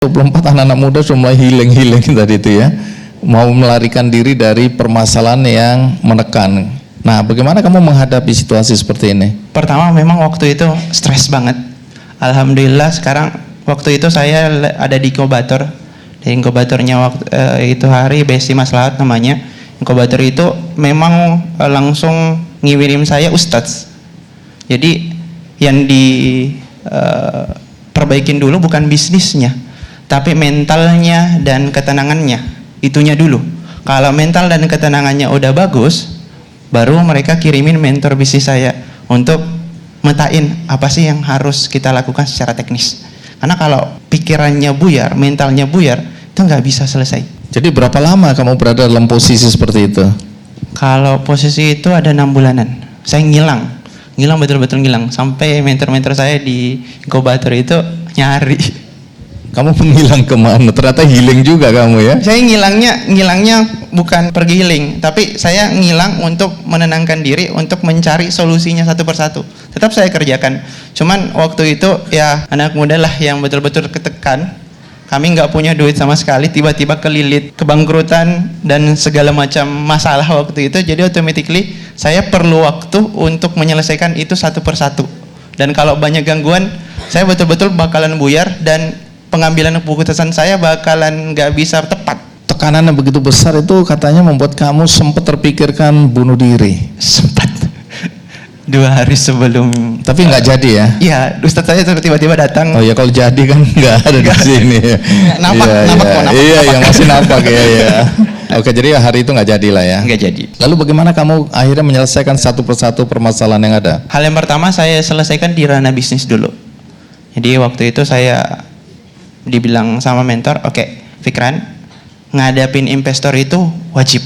24 anak-anak muda sudah mulai healing tadi itu ya, mau melarikan diri dari permasalahan yang menekan. Nah, bagaimana kamu menghadapi situasi seperti ini? Pertama memang waktu itu stres banget. Alhamdulillah sekarang waktu itu saya ada di inkubator. Di inkubatornya waktu itu hari Besti Maslahat namanya. Inkubator itu memang langsung ngirim saya ustadz. Jadi yang perbaikin dulu bukan bisnisnya, tapi mentalnya dan ketenangannya, itunya dulu. Kalau mental dan ketenangannya udah bagus, baru mereka kirimin mentor bisnis saya untuk metain apa sih yang harus kita lakukan secara teknis. Karena kalau pikirannya buyar, mentalnya buyar, itu nggak bisa selesai. Jadi berapa lama kamu berada dalam posisi seperti itu? Kalau posisi itu ada 6 bulanan. Saya ngilang betul-betul ngilang. Sampai mentor-mentor saya di inkubator itu nyari. Kamu menghilang kemana? Ternyata healing juga kamu ya? Saya ngilangnya bukan pergi healing, tapi saya ngilang untuk menenangkan diri, untuk mencari solusinya satu persatu. Tetap saya kerjakan. Cuman waktu itu ya anak muda lah yang betul-betul ketekan. Kami nggak punya duit sama sekali, tiba-tiba kelilit kebangkrutan dan segala macam masalah waktu itu. Jadi automatically saya perlu waktu untuk menyelesaikan itu satu persatu. Dan kalau banyak gangguan, saya betul-betul bakalan buyar dan pengambilan keputusan saya bakalan nggak bisa tepat. Tekanan yang begitu besar itu katanya membuat kamu sempat terpikirkan bunuh diri. Sempat 2 hari sebelum. Tapi nggak jadi ya? Iya, ustadz saya tiba-tiba datang. Oh ya, kalau jadi kan nggak ada di sini. Napak. Iya, masih napak ya. Oke, jadi hari itu nggak jadi lah ya? Nggak jadi. Lalu bagaimana kamu akhirnya menyelesaikan satu persatu permasalahan yang ada? Hal yang pertama saya selesaikan di ranah bisnis dulu. Jadi waktu itu saya dibilang sama mentor, oke, Fikran, ngadapin investor itu wajib.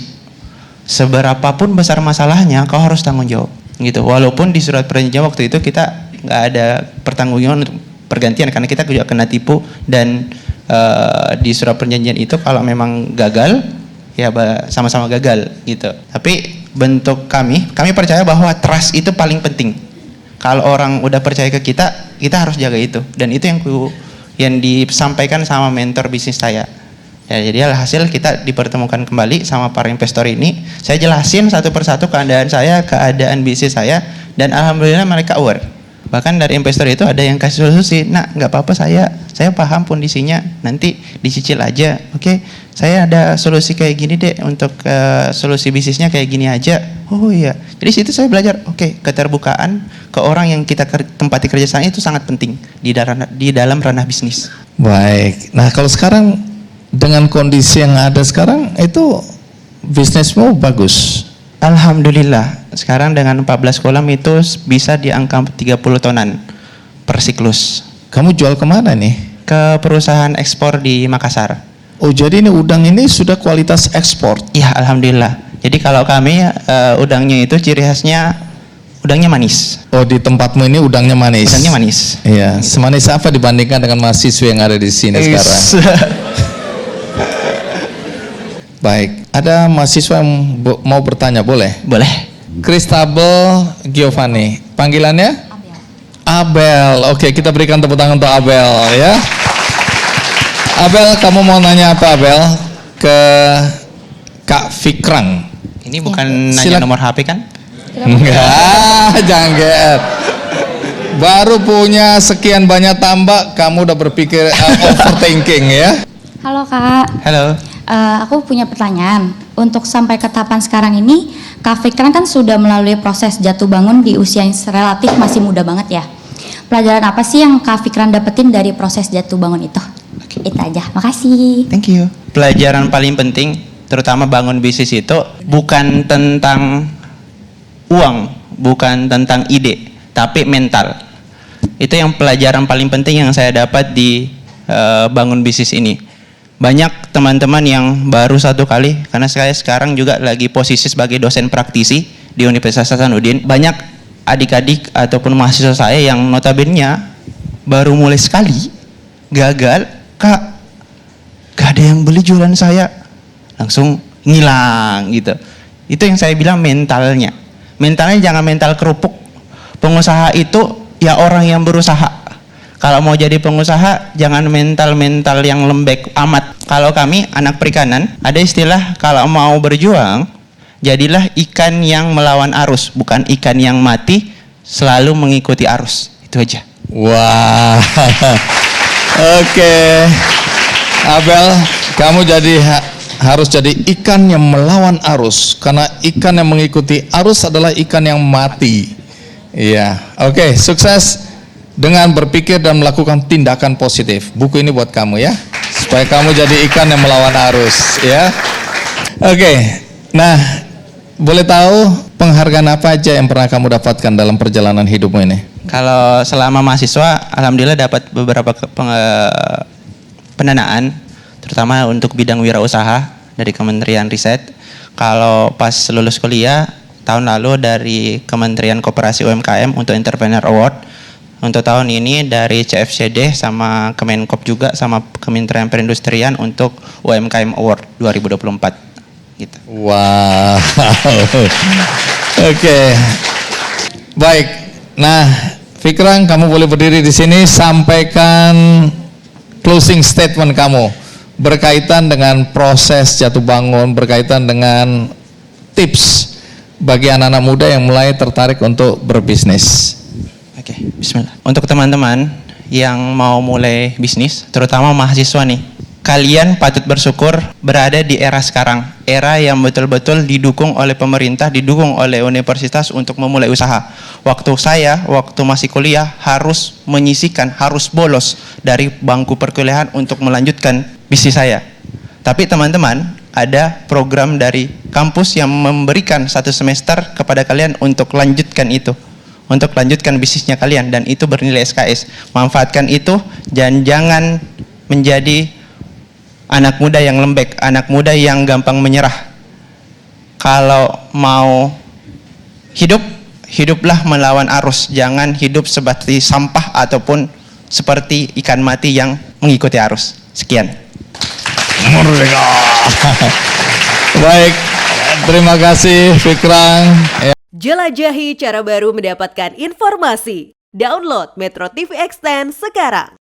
Seberapapun besar masalahnya, kau harus tanggung jawab. Gitu. Walaupun di surat perjanjian waktu itu kita nggak ada pertanggungjawaban untuk pergantian karena kita juga kena tipu dan di surat perjanjian itu kalau memang gagal ya sama-sama gagal gitu. Tapi bentuk kami percaya bahwa trust itu paling penting. Kalau orang udah percaya ke kita harus jaga itu, dan itu yang disampaikan sama mentor bisnis saya. Ya, jadi alhasil kita dipertemukan kembali sama para investor ini. Saya jelasin satu persatu keadaan saya, keadaan bisnis saya, dan alhamdulillah mereka aware. Bahkan dari investor itu ada yang kasih solusi. Nah, nggak apa-apa, saya paham kondisinya, nanti dicicil aja. Oke, saya ada solusi kayak gini deh, untuk solusi bisnisnya kayak gini aja. Oh iya, jadi situ saya belajar. Oke, keterbukaan ke orang yang kita tempati kerjasama itu sangat penting di dalam ranah bisnis. Baik, nah kalau sekarang dengan kondisi yang ada sekarang itu bisnismu bagus. Alhamdulillah, sekarang dengan 14 kolam itu bisa di angka 30 tonan per siklus. Kamu jual kemana nih? Ke perusahaan ekspor di Makassar. Oh, jadi ini udang ini sudah kualitas ekspor? Iya, alhamdulillah. Jadi kalau kami udangnya itu ciri khasnya udangnya manis. Oh, di tempatmu ini udangnya manis? Udangnya manis. Iya, semanis apa dibandingkan dengan mahasiswa yang ada di sini sekarang? Baik, ada mahasiswa yang mau bertanya, boleh? Boleh. Christabel Giovanni, panggilannya? Abel. Oke, kita berikan tepuk tangan untuk Abel ya. Abel, kamu mau nanya apa Abel? Ke Kak Fikran. Ini bukan nanya nomor HP kan? Enggak, jangan. Baru punya sekian banyak tambah, kamu udah berpikir overthinking ya? Halo Kak. Halo. Aku punya pertanyaan. Untuk sampai ke tahapan sekarang ini, Kak Fikran kan sudah melalui proses jatuh bangun di usia yang relatif masih muda banget ya. Pelajaran apa sih yang Kak Fikran dapetin dari proses jatuh bangun itu? Itu aja, makasih. Thank you. Pelajaran paling penting, terutama bangun bisnis itu, bukan tentang uang, bukan tentang ide, tapi mental. Itu yang pelajaran paling penting yang saya dapat di bangun bisnis ini. Banyak teman-teman yang baru 1 kali, karena saya sekarang juga lagi posisi sebagai dosen praktisi di Universitas Hasanuddin. Banyak adik-adik ataupun mahasiswa saya yang notabene baru mulai sekali, gagal, Kak, gak ada yang beli jualan saya, langsung ngilang gitu. Itu yang saya bilang mentalnya. Mentalnya jangan mental kerupuk. Pengusaha itu ya orang yang berusaha. Kalau mau jadi pengusaha, jangan mental-mental yang lembek amat. Kalau kami, anak perikanan, ada istilah kalau mau berjuang, jadilah ikan yang melawan arus, bukan ikan yang mati selalu mengikuti arus. Itu aja. Wah, oke. Abel, kamu harus jadi ikan yang melawan arus, karena ikan yang mengikuti arus adalah ikan yang mati. Iya, oke, sukses dengan berpikir dan melakukan tindakan positif. Buku ini buat kamu ya, supaya kamu jadi ikan yang melawan arus ya. Oke, nah boleh tahu penghargaan apa aja yang pernah kamu dapatkan dalam perjalanan hidupmu ini? Kalau selama mahasiswa, alhamdulillah dapat beberapa pendanaan, terutama untuk bidang wirausaha dari Kementerian Riset. Kalau pas lulus kuliah tahun lalu dari Kementerian Koperasi UMKM untuk Entrepreneur Award. Untuk tahun ini dari CFCD sama Kemenkop juga sama Kementerian Perindustrian untuk UMKM Award 2024 gitu. Wow. Oke. Baik. Nah, Fikran, kamu boleh berdiri di sini, sampaikan closing statement kamu berkaitan dengan proses jatuh bangun, berkaitan dengan tips bagi anak-anak muda yang mulai tertarik untuk berbisnis. Oke, bismillah. Untuk teman-teman yang mau mulai bisnis, terutama mahasiswa nih, kalian patut bersyukur berada di era sekarang. Era yang betul-betul didukung oleh pemerintah, didukung oleh universitas untuk memulai usaha. Waktu masih kuliah harus menyisihkan, harus bolos dari bangku perkuliahan untuk melanjutkan bisnis saya. Tapi teman-teman, ada program dari kampus yang memberikan 1 semester kepada kalian untuk lanjutkan itu. Untuk lanjutkan bisnisnya kalian, dan itu bernilai SKS. Manfaatkan itu dan jangan menjadi anak muda yang lembek, anak muda yang gampang menyerah. Kalau mau hidup, hiduplah melawan arus. Jangan hidup seperti sampah ataupun seperti ikan mati yang mengikuti arus. Sekian. Merdeka. Baik, terima kasih Fikran. Jelajahi cara baru mendapatkan informasi. Download Metro TV Extend sekarang.